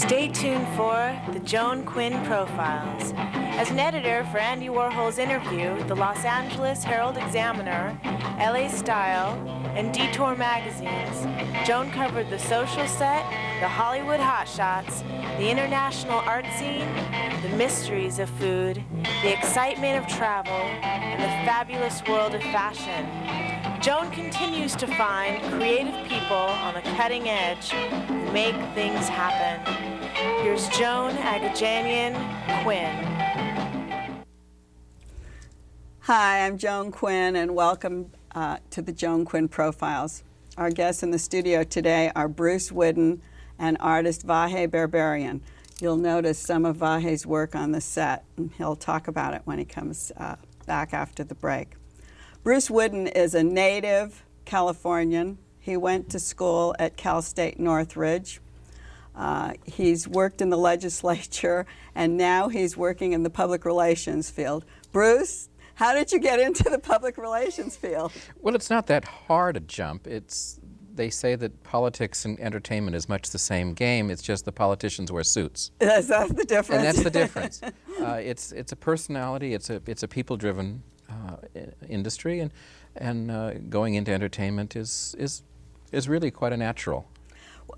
Stay tuned for the Joan Quinn Profiles. As an editor for Andy Warhol's Interview, the Los Angeles Herald-Examiner, LA Style, and Detour magazines, Joan covered the social set, the Hollywood hotshots, the international art scene, the mysteries of food, the excitement of travel, and the fabulous world of fashion. Joan continues to find creative people on the cutting edge who make things happen. Here's Joan Quinn. Hi, I'm Joan Quinn, and welcome to the Joan Quinn Profiles. Our guests in the studio today are Bruce Whidden and artist Vahe Berberian. You'll notice some of Vahe's work on the set, and he'll talk about it when he comes back after the break. Bruce Whidden is a native Californian. He went to school at Cal State Northridge. He's worked in the legislature, and now he's working in the public relations field. Bruce, how did you get into the public relations field? Well, it's not that hard a jump. They say that politics and entertainment is much the same game. It's just the politicians wear suits. That's the difference. And that's the difference. It's a personality. It's a people-driven industry, and going into entertainment is really quite a natural.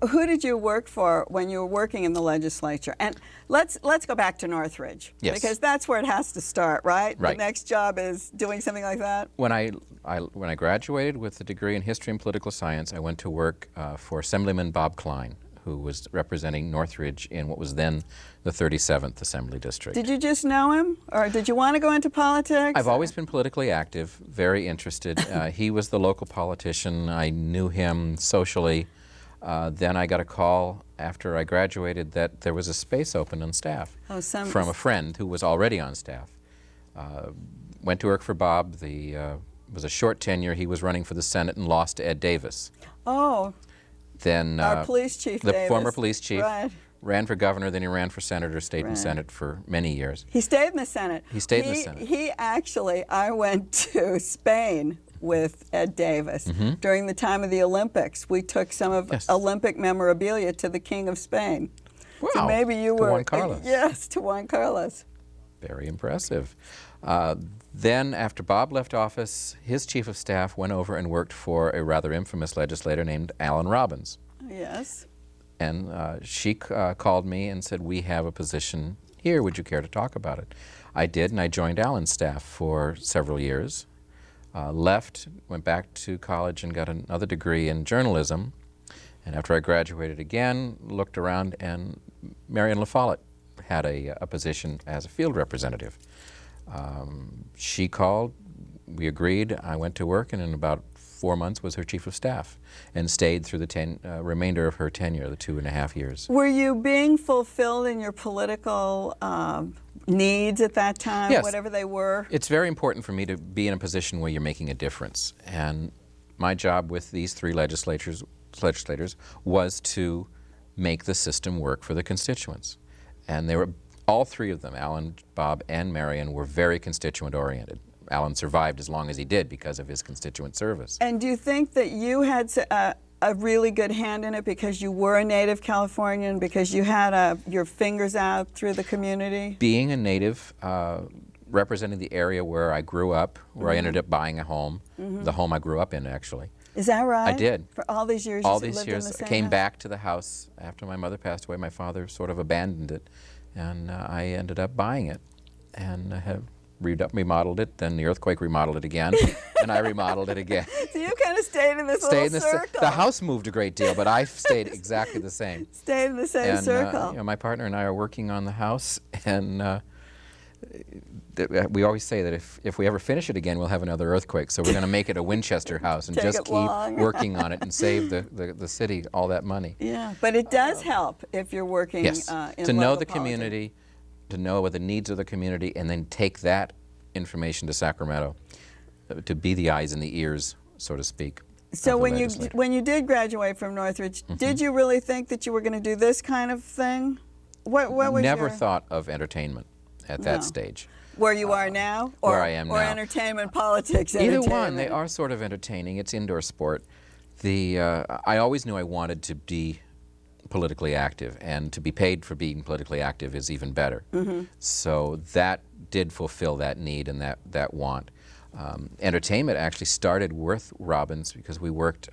Who did you work for when you were working in the legislature? And let's go back to Northridge. Yes. Because that's where it has to start, right? Right. The next job is doing something like that? When I graduated with a degree in history and political science, I went to work for Assemblyman Bob Klein, who was representing Northridge in what was then the 37th Assembly District. Did you just know him, or did you want to go into politics? I've always been politically active, very interested. He was the local politician. I knew him socially. Then I got a call after I graduated that there was a space open on staff from a friend who was already on staff. Went to work for Bob. It was a short tenure. He was running for the Senate and lost to Ed Davis. Oh, then our police chief, the Davis. Former police chief, right. Ran for governor, then he ran for senator, stayed in Right. Senate for many years. He stayed in the Senate. He stayed in the Senate. He actually, I went to Spain with Ed Davis during the time of the Olympics. We took some of Olympic memorabilia to the King of Spain. Wow. So maybe you To were Juan Carlos. Yes, to Juan Carlos. Very impressive. Then, after Bob left office, his chief of staff went over and worked for a rather infamous legislator named Allen Robbins. Yes. And she called me and said, "We have a position here. Would you care to talk about it?" I did, and I joined Allen's staff for several years. Left, went back to college and got another degree in journalism. And after I graduated again, looked around, and Marion LaFollette had a position as a field representative. She called, we agreed, I went to work, and in about 4 months was her chief of staff, and stayed through the remainder of her tenure, the 2.5 years. Were you being fulfilled in your political needs at that time, Yes. whatever they were? It's very important for me to be in a position where you're making a difference. And my job with these three legislators was to make the system work for the constituents. And they were, all three of them, Alan, Bob, and Marion, were very constituent-oriented. Alan survived as long as he did because of his constituent service. And do you think that you had a really good hand in it because you were a native Californian, because you had your fingers out through the community? Being a native, representing the area where I grew up, where I ended up buying a home, the home I grew up in, actually. Is that right? I did. For all these years All you these lived years, in the same I came house? back to the house after my mother passed away. My father sort of abandoned it, and I ended up buying it, and have remodeled it. Then the earthquake remodeled it again, and I remodeled it again. So you kind of stayed in this little circle. The house moved a great deal, but I stayed exactly the same. Stayed in the same circle. You know, my partner and I are working on the house, and we always say that if we ever finish it again, we'll have another earthquake. So we're going to make it a Winchester house and just keep working on it and save the city all that money. Yeah, but it does help if you're working yes. in to know local the politics. community, to know what the needs of the community, and then take that information to Sacramento, to be the eyes and the ears, so to speak. So when you did graduate from Northridge, did you really think that you were going to do this kind of thing? What was Never thought of entertainment at that stage. Where you are now? Or, where I am now. Or entertainment, politics, Either one. They are sort of entertaining. It's indoor sport. I always knew I wanted to be politically active, and to be paid for being politically active is even better. So that did fulfill that need and that want. Entertainment actually started with Robbins because we worked,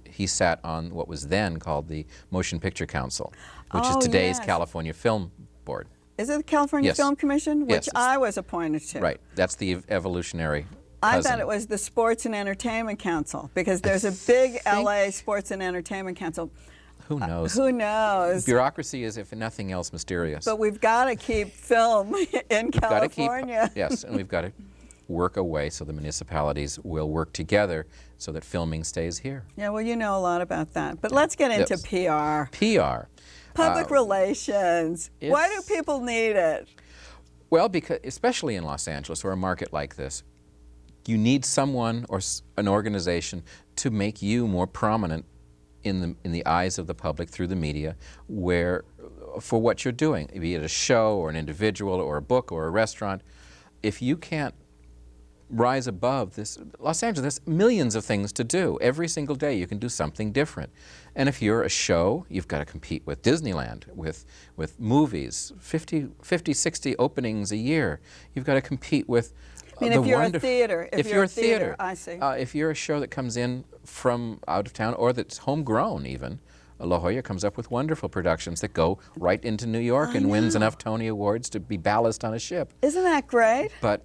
he sat on what was then called the Motion Picture Council, which is today's California Film Board. Is it the California Film Commission? Which I was appointed to. Right, that's the evolutionary I thought it was the Sports and Entertainment Council, because there's a big LA Sports and Entertainment Council. Who knows? Who knows? Bureaucracy is, if nothing else, mysterious. But we've got to keep film in California. Yes, and we've got to work a way so the municipalities will work together so that filming stays here. Yeah, well, you know a lot about that. But let's get into PR. PR. Public relations. Why do people need it? Well, because especially in Los Angeles or a market like this, you need someone or an organization to make you more prominent in the eyes of the public through the media, for what you're doing, be it a show or an individual or a book or a restaurant. If you can't rise above this, Los Angeles, there's millions of things to do. Every single day you can do something different. And if you're a show, you've got to compete with Disneyland, with movies, 50, 60 openings a year. You've got to compete with I mean, if you're a theater, if you're a theater, I see. If you're a show that comes in from out of town or that's homegrown even, La Jolla comes up with wonderful productions that go right into New York and wins enough Tony Awards to be ballast on a ship. Isn't that great? But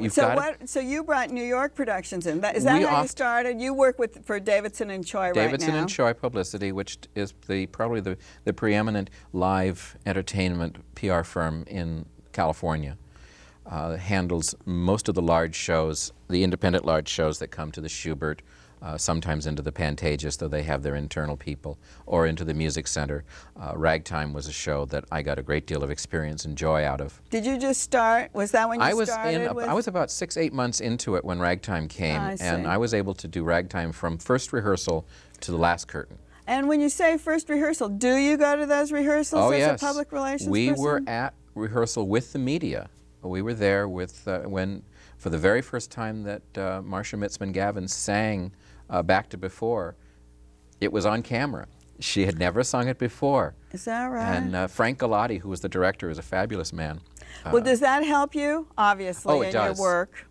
so you brought New York productions in. Is that how you started? You work for Davidson and Choi right now. Davidson and Choi Publicity, which is probably the preeminent live entertainment PR firm in California. Handles most of the large shows, the independent large shows that come to the Schubert, sometimes into the Pantages, though they have their internal people, or into the Music Center. Ragtime was a show that I got a great deal of experience and joy out of. Did you just start? Was that when you started? I was about 6-8 months into it when Ragtime came, and I was able to do Ragtime from first rehearsal to the last curtain. And when you say first rehearsal, do you go to those rehearsals as a public relations we person? were at rehearsal with the media. We were there with for the very first time that Marcia Mitzman Gavin sang Back to Before, it was on camera. She had never sung it before. Is that right? And Frank Galati, who was the director, is a fabulous man. Well, does that help you, obviously, in your work?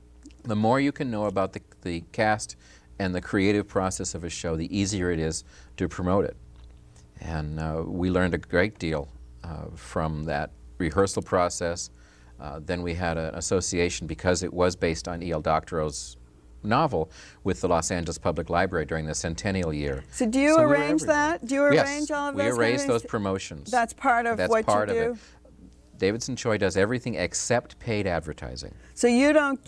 The more you can know about the cast and the creative process of a show, the easier it is to promote it. And we learned a great deal from that rehearsal process. Then we had an association, because it was based on E.L. Doctorow's novel, with the Los Angeles Public Library during the centennial year. So do you arrange that? Do you arrange all of those? Yes, we arrange those promotions. That's part of what you do? Davidson Choi does everything except paid advertising. So you don't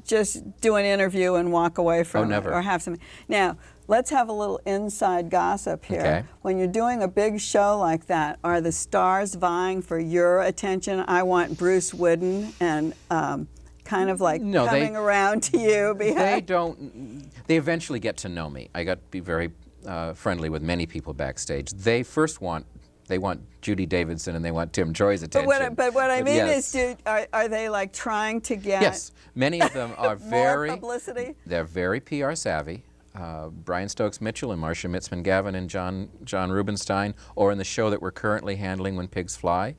just do an interview and walk away from never. it, or have something. Now, let's have a little inside gossip here. Okay. When you're doing a big show like that, are the stars vying for your attention? I want Bruce Whidden and kind of like coming around to you. They don't. They eventually get to know me. I got to be very friendly with many people backstage. They first want Judy Davidson and they want Tim Choi's attention. But what I mean is, are they like trying to get? Yes, many of them are more publicity. They're very PR savvy. Brian Stokes Mitchell and Marcia Mitzman Gavin and John Rubenstein, or in the show that we're currently handling, When Pigs Fly,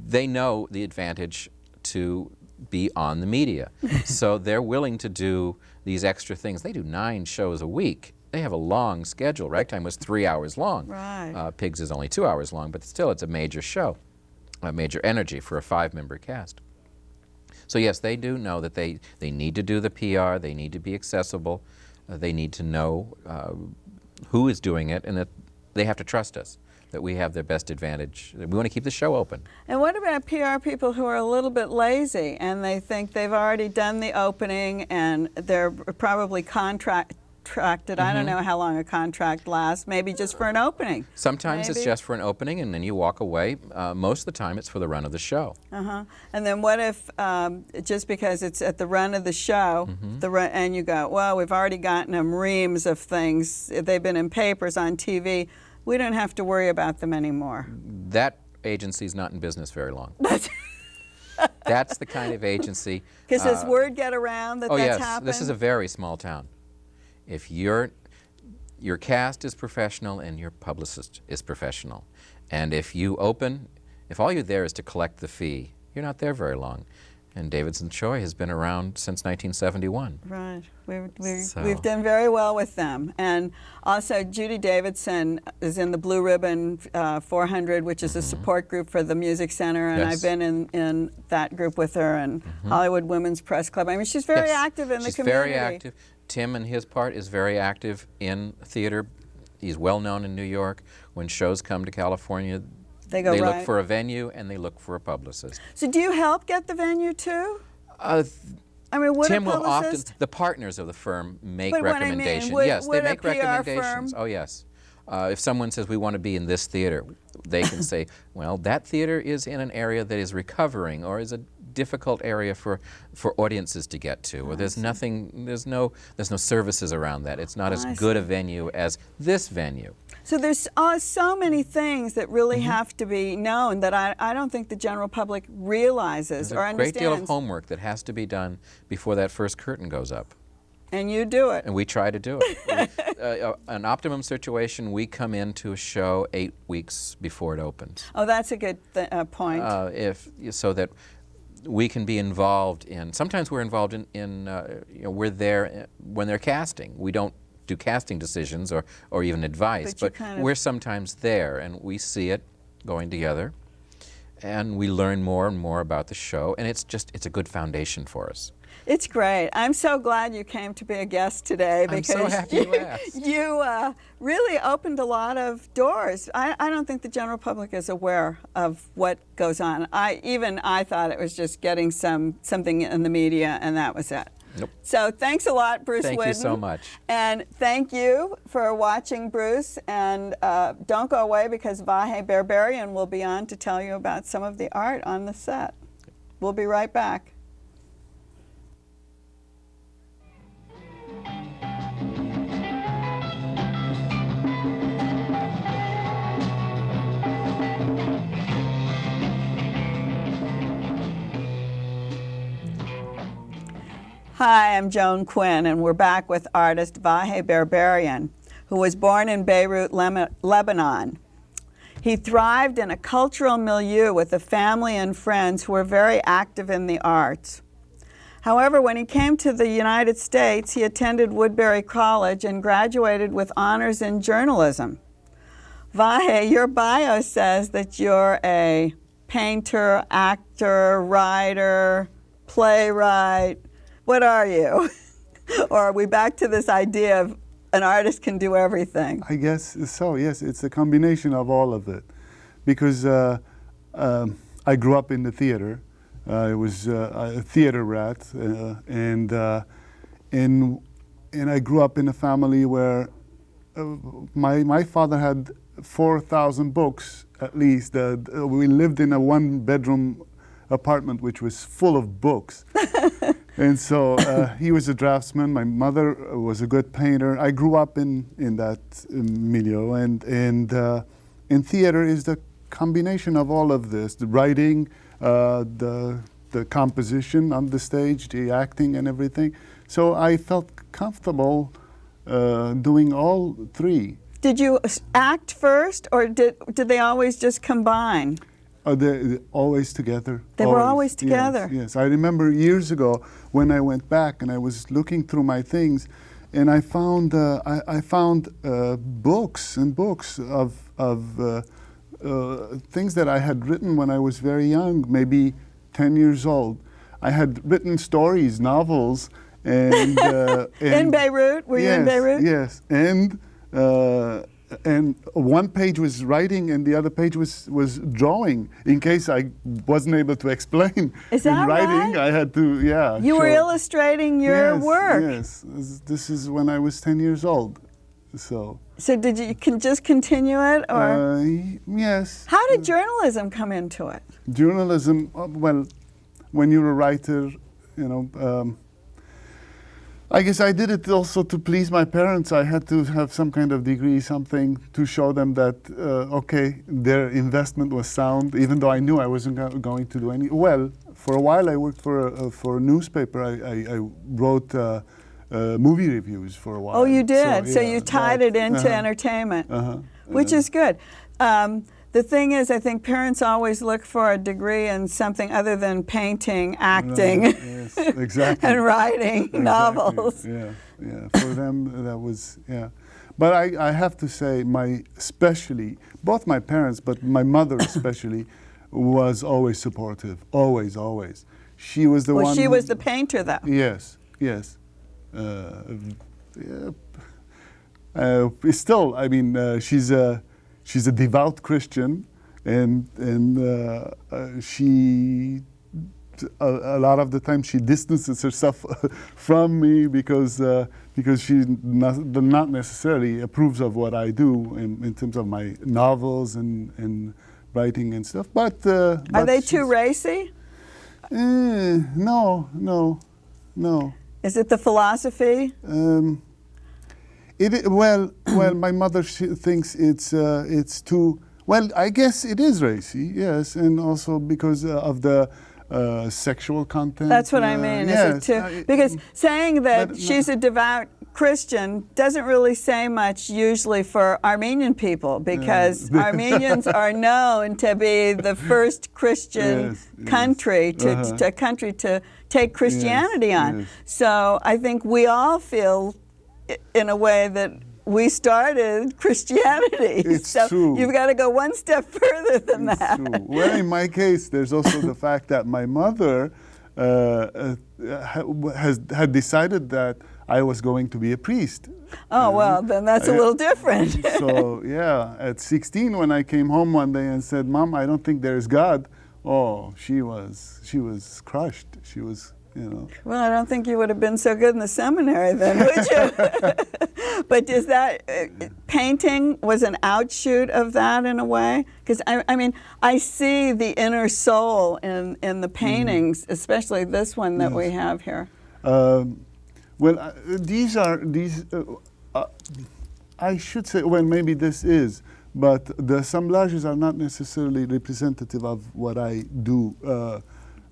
they know the advantage to be on the media. So they're willing to do these extra things. They do 9 shows a week. They have a long schedule. Ragtime was 3 hours long. Right. Pigs is only 2 hours long, but still it's a major show, a major energy for a 5-member cast. So yes, they do know that they need to do the PR, they need to be accessible, they need to know who is doing it, and that they have to trust us, that we have their best advantage. We want to keep the show open. And what about PR people who are a little bit lazy and they think they've already done the opening and they're probably contracted? I don't know how long a contract lasts, maybe just for an opening. Sometimes it's just for an opening and then you walk away. Most of the time it's for the run of the show. And then what if, just because it's at the run of the show, and you go, well, we've already gotten them reams of things, they've been in papers, on TV, we don't have to worry about them anymore. That agency's not in business very long. That's the kind of agency. Because does word get around that that's happened? This is a very small town. If you're your cast is professional and your publicist is professional. And if you open, if all you're there is to collect the fee, you're not there very long. And Davidson Choi has been around since 1971. Right. So- We've done very well with them. And also Judy Davidson is in the Blue Ribbon 400, which is a support group for the Music Center. And Yes. I've been in that group with her, and Hollywood Women's Press Club. I mean, she's very Yes, active in the she's community. very active. Tim, in his part, is very active in theater. He's well known in New York. When shows come to California, They go they right. look for a venue and they look for a publicist. So do you help get the venue too? I mean, would Tim a will often, publicist? the partners of the firm make But what I mean, recommendations. would- Yes, would they a make PR recommendations. firm- Oh, yes. If someone says, we want to be in this theater, they can say, well, that theater is in an area that is recovering or is a difficult area for audiences to get to, or there's nothing, there's no services around that. It's not as I good a venue as this venue. So there's so many things that really have to be known that I don't think the general public realizes There's or a great deal of understands. homework that has to be done before that first curtain goes up. And you do it. And we try to do it. An optimum situation, we come into a show 8 weeks before it opens. Oh, that's a good point. So that we can be involved in, sometimes we're involved we're there when they're casting. We don't do casting decisions or even advice, But you but kind of- we're sometimes there and we see it going together and we learn more and more about the show, and it's a good foundation for us. It's great. I'm so glad you came to be a guest today I'm because so happy you asked. you really opened a lot of doors. I don't think the general public is aware of what goes on. I thought it was just getting something in the media and that was it. Nope. So thanks a lot, Bruce Whidden. Thank you so much. And thank you for watching, Bruce. And don't go away because Vahe Berberian will be on to tell you about some of the art on the set. We'll be right back. Hi, I'm Joan Quinn, and we're back with artist Vahe Berberian, who was born in Beirut, Lebanon. He thrived in a cultural milieu with a family and friends who were very active in the arts. However, when he came to the United States, he attended Woodbury College and graduated with honors in journalism. Vahe, your bio says that you're a painter, actor, writer, playwright. What are you? Or are we back to this idea of an artist can do everything? I guess so, yes. It's a combination of all of it. Because I grew up in the theater. I was a theater rat. And I grew up in a family where my father had 4,000 books, at least. We lived in a one-bedroom apartment which was full of books. And so he was a draftsman. My mother was a good painter. I grew up in that milieu, and theater is the combination of all of this: the writing, the composition on the stage, the acting, and everything. So I felt comfortable doing all three. Did you act first, or did they always just combine? They're always together. They were always together. Yes, I remember years ago when I went back and I was looking through my things, and I found books and books of things that I had written when I was very young, maybe 10 years old. I had written stories, novels, and In Beirut? Were you in Beirut? Yes, and one page was writing and the other page was drawing. In case I wasn't able to explain Is that in writing, right? I had to, You were show. illustrating your Yes, work. Yes, this is when I was 10 years old. So did you just continue it, or yes. how did journalism come into it? Journalism, well, when you're a writer, I guess I did it also to please my parents. I had to have some kind of degree, something to show them that, okay, their investment was sound, even though I knew I wasn't going to do any. Well, for a while I worked for a newspaper. I wrote movie reviews for a while. Oh, you did. So yeah, you tied it into entertainment, which is good. The thing is, I think parents always look for a degree in something other than painting, acting, yes, exactly. and writing novels. Yeah, yeah. For them, that was, yeah. But I have to say, especially, both my parents, but my mother especially, was always supportive. Always, always. She was the one. Well, she was the painter, though. Yes, yes. Still, I mean, she's a devout Christian, and she a lot of the time she distances herself from me because she not necessarily approves of what I do in terms of my novels and writing and stuff. But are they too racy? No. Is it the philosophy? Well, my mother thinks it's too. Well, I guess it is racy, yes, and also because of the sexual content. That's what I mean. Yes, is it too? Because saying that she's a devout Christian doesn't really say much usually for Armenian people, because Armenians are known to be the first Christian country to take Christianity on. Yes. So I think we all feel, in a way, that we started Christianity. It's so true. You've got to go one step further than that. True. Well, in my case, there's also the fact that my mother had decided that I was going to be a priest. Oh, well, then that's a little different. So, yeah, at 16, when I came home one day and said, "Mom, I don't think there's God," oh, she was crushed. She was, you know. Well, I don't think you would have been so good in the seminary then, would you? But is that painting was an outshoot of that in a way? Because I mean, I see the inner soul in the paintings, especially this one that we have here. Well, I should say, well, maybe this is, but the assemblages are not necessarily representative of what I do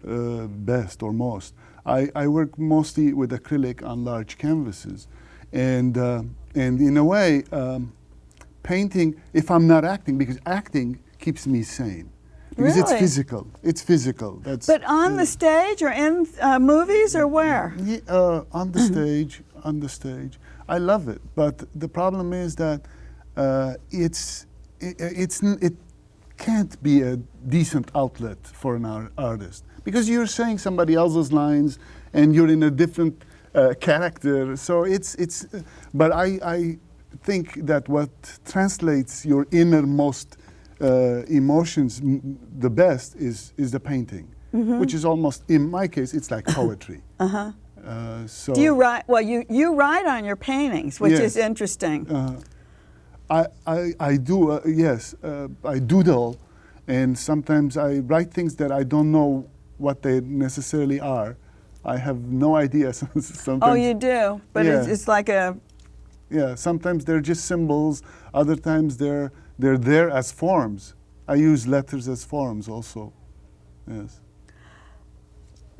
best or most. I work mostly with acrylic on large canvases, and in a way, painting, if I'm not acting, because acting keeps me sane. Because Really? it's physical. It's physical. That's, But on the stage or in movies or where? on the stage, on the stage. I love it, but the problem is that it can't be a decent outlet for an artist, because you're saying somebody else's lines and you're in a different character. So but I think that what translates your innermost emotions the best is the painting, which is almost, in my case, it's like poetry. So Do you write? Well, you write on your paintings, which is interesting. I do, yes. I doodle, and sometimes I write things that I don't know what they necessarily are. I have no idea sometimes. Oh, you do? But Yeah. it's like a... Yeah, sometimes they're just symbols. Other times they're there as forms. I use letters as forms also. Yes.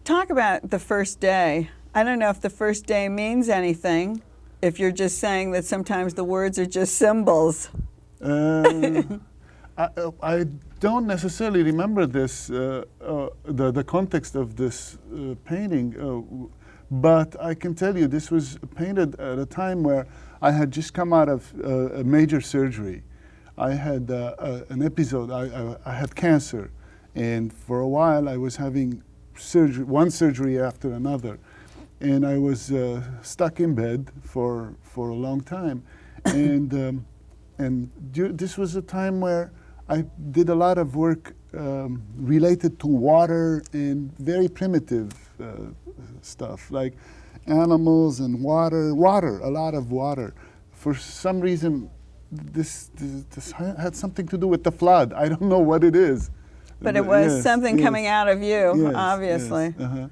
Talk about the first day. I don't know if the first day means anything, if you're just saying that sometimes the words are just symbols. I don't necessarily remember this, the context of this painting, but I can tell you this was painted at a time where I had just come out of a major surgery. I had an episode, I had cancer, and for a while I was having surgery, one surgery after another, and I was stuck in bed for a long time, and this was a time where I did a lot of work related to water and very primitive stuff, like animals and water, a lot of water. For some reason, this had something to do with the flood. I don't know what it is. But it was something yes. coming out of you, Yes, obviously. Yes,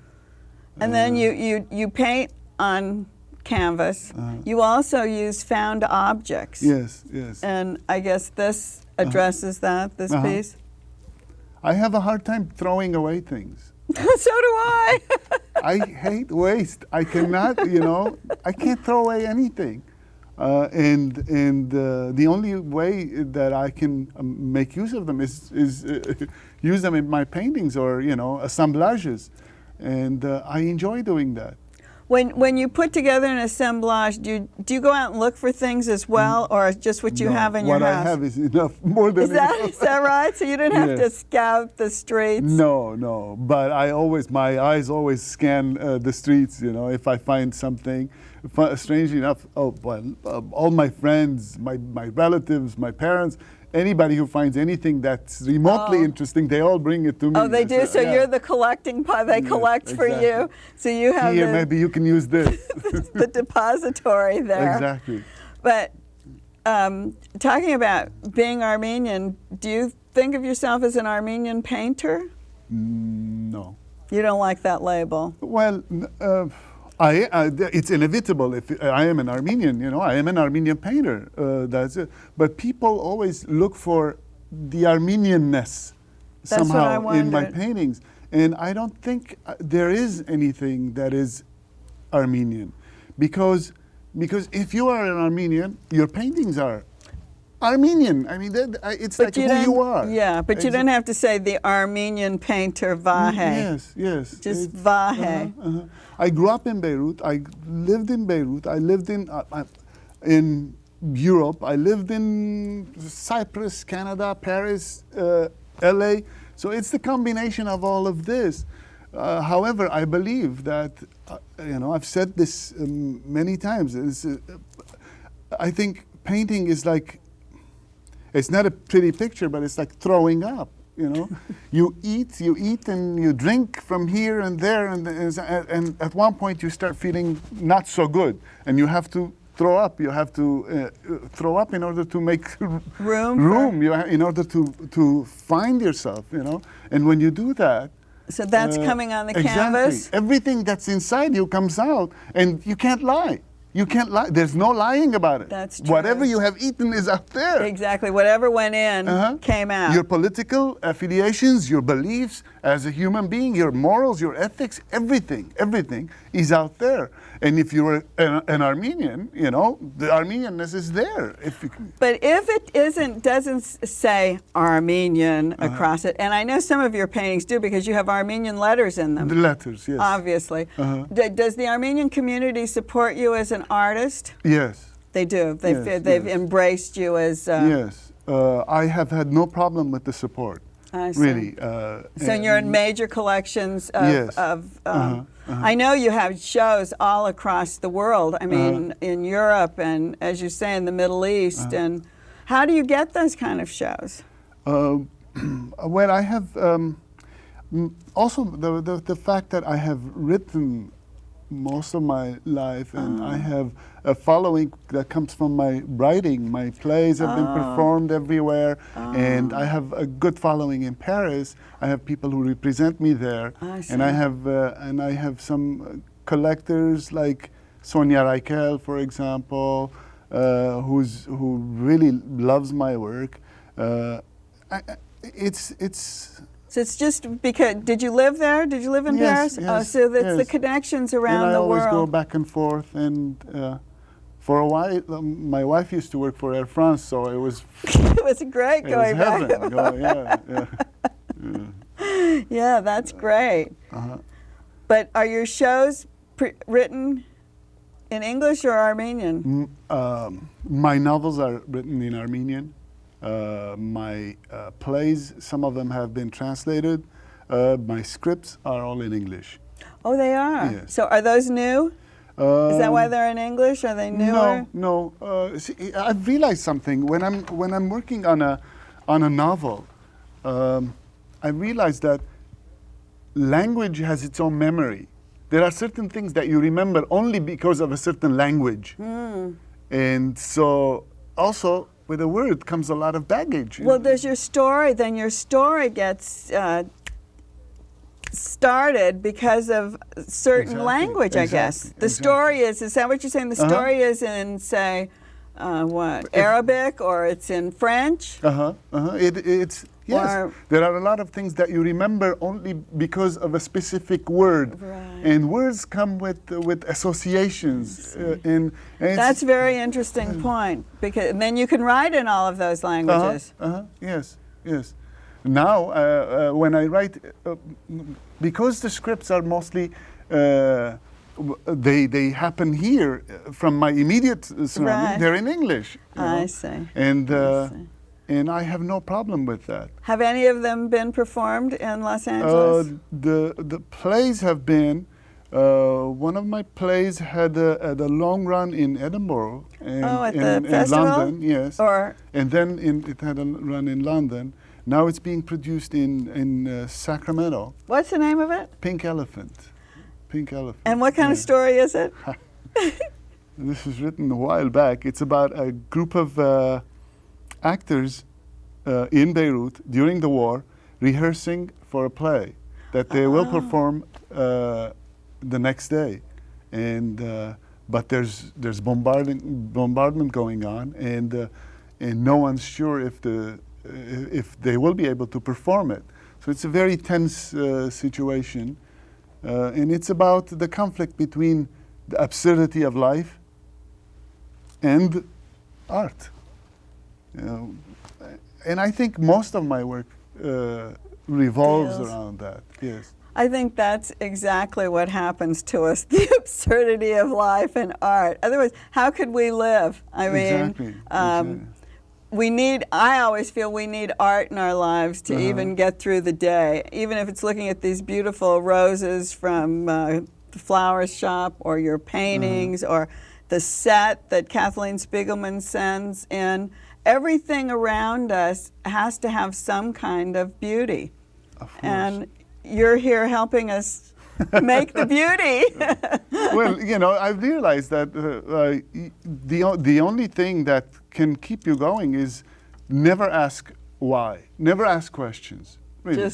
And then you paint on canvas. You also use found objects. Yes, yes. And I guess this addresses that, this piece. I have a hard time throwing away things. So do I. I hate waste. I cannot, I can't throw away anything. And the only way that I can make use of them is use them in my paintings or, assemblages. And I enjoy doing that. When you put together an assemblage, do you go out and look for things as well, or just what you have in your house? What I have is enough, more than enough. Is that right? So you don't have to scout the streets? No. But my eyes always scan the streets, if I find something. Strangely enough, all my friends, my relatives, my parents, anybody who finds anything that's remotely interesting, they all bring it to me. Oh, they do? So yeah. you're the collecting part. They collect for you. So you have Here, maybe you can use this. the depository there. Exactly. But talking about being Armenian, do you think of yourself as an Armenian painter? No. You don't like that label? Well, it's inevitable. If I am an Armenian, I am an Armenian painter. That's it. But people always look for the Armenianness somehow in my paintings, and I don't think there is anything that is Armenian, because if you are an Armenian, your paintings are Armenian. I mean, it's like who you are. Yeah, but you don't have to say the Armenian painter Vahe. Yes. Just Vahe. I grew up in Beirut. I lived in Beirut. I lived in Europe. I lived in Cyprus, Canada, Paris, LA. So it's the combination of all of this. However, I believe that, I've said this many times. I think painting is like, it's not a pretty picture, but it's like throwing up. You eat and you drink from here and there, and at one point you start feeling not so good, and you have to throw up. You have to throw up in order to make room. In order to find yourself, And when you do that, so that's coming on the canvas. canvas. Everything that's inside you comes out, and you can't lie. You can't lie. There's no lying about it. That's true. Whatever you have eaten is out there. Exactly. Whatever went in came out. Your political affiliations, your beliefs as a human being, your morals, your ethics, everything is out there. And if you're an Armenian, the Armenianness is there. But if it doesn't say Armenian across it, and I know some of your paintings do because you have Armenian letters in them. The letters, yes. Obviously. Does the Armenian community support you as an artist? Yes. They do. They've embraced you as. Yes. I have had no problem with the support. I see. Really. So you're in major collections of. Yes. I know you have shows all across the world. I mean, in Europe and, as you say, in the Middle East. And how do you get those kind of shows? Well, I have also the fact that I have written most of my life, and I have a following that comes from my writing. My plays have been performed everywhere, and I have a good following in Paris. I have people who represent me there, and I have some collectors like Sonia Reichel, for example, who really loves my work. So it's just because, did you live there? Did you live in Paris? Yes, so that's the connections around the world. And I always go back and forth, and for a while, my wife used to work for Air France, so it was... it was great going back and forth. Yeah, that's great. But are your shows written in English or Armenian? My novels are written in Armenian. My plays, some of them have been translated. My scripts are all in English. Oh, they are? Yes. So are those new? Is that why they're in English? Are they newer? No. See, I've realized something. When I'm working on a novel, I realize that language has its own memory. There are certain things that you remember only because of a certain language. And so also, with a word comes a lot of baggage. Well, there's your story. Then your story gets started because of certain language, I guess. The story is that what you're saying? The story is in, say, Arabic, or it's in French? It's, yes. There are a lot of things that you remember only because of a specific word. Right. and words come with associations. And it's, That's a very interesting point, because then you can write in all of those languages. Yes, yes. Now, when I write, because the scripts are mostly, they happen here from my immediate surrounding, Right. they're in English. You know? I see. And I have no problem with that. Have any of them been performed in Los Angeles? The plays have been, one of my plays had a long run in Edinburgh and at the in festival? London, yes. Or And then it had a run in London. Now it's being produced in Sacramento. what's the name of it? Pink Elephant. Pink Elephant. And what kind of story is it? This was written a while back. It's about a group of actors in Beirut during the war rehearsing for a play that they will perform the next day. And but there's bombardment going on, and no one's sure if they will be able to perform it. So it's a very tense situation, and it's about the conflict between the absurdity of life and art. You know, and I think most of my work revolves Deals. around that. Yes. I think that's exactly what happens to us, the absurdity of life and art. Otherwise, how could we live? I mean, Exactly. I always feel we need art in our lives to even get through the day, even if it's looking at these beautiful roses from the flower shop, or your paintings, or the set that Kathleen Spiegelman sends in. Everything around us has to have some kind of beauty. Of course. And you're here helping us make the beauty. Well, you know, I've realized that the only thing that can keep you going is never ask why, never ask questions. Really.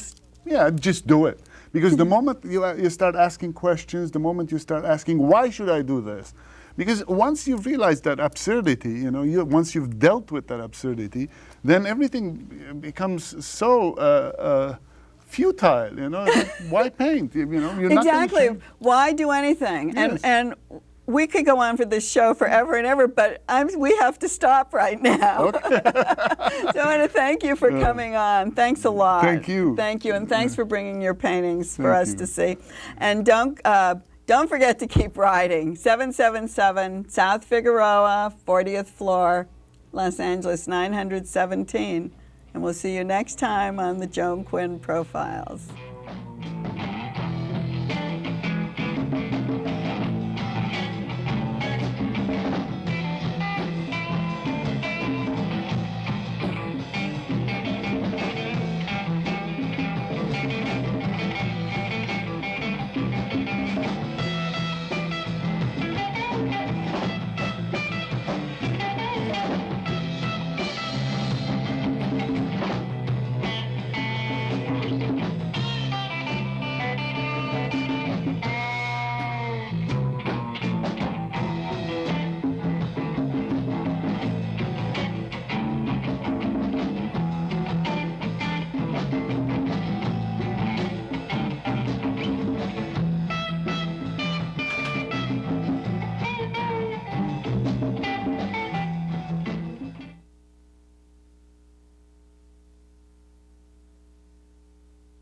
Just do it. Because the moment you start asking questions, the moment you start asking, why should I do this? Because once you've realized that absurdity, you know, once you've dealt with that absurdity, then everything becomes so futile, you know. Why paint? You know, you're Exactly. not Why do anything? Yes. And we could go on for this show forever and ever, but we have to stop right now. Okay. So I want to thank you for coming on. Thanks a lot. Thank you. Thank you, and thanks for bringing your paintings for Thank us you. to see. And don't forget to keep writing. 777 South Figueroa, 40th floor, Los Angeles 917. And we'll see you next time on the Joan Quinn Profiles.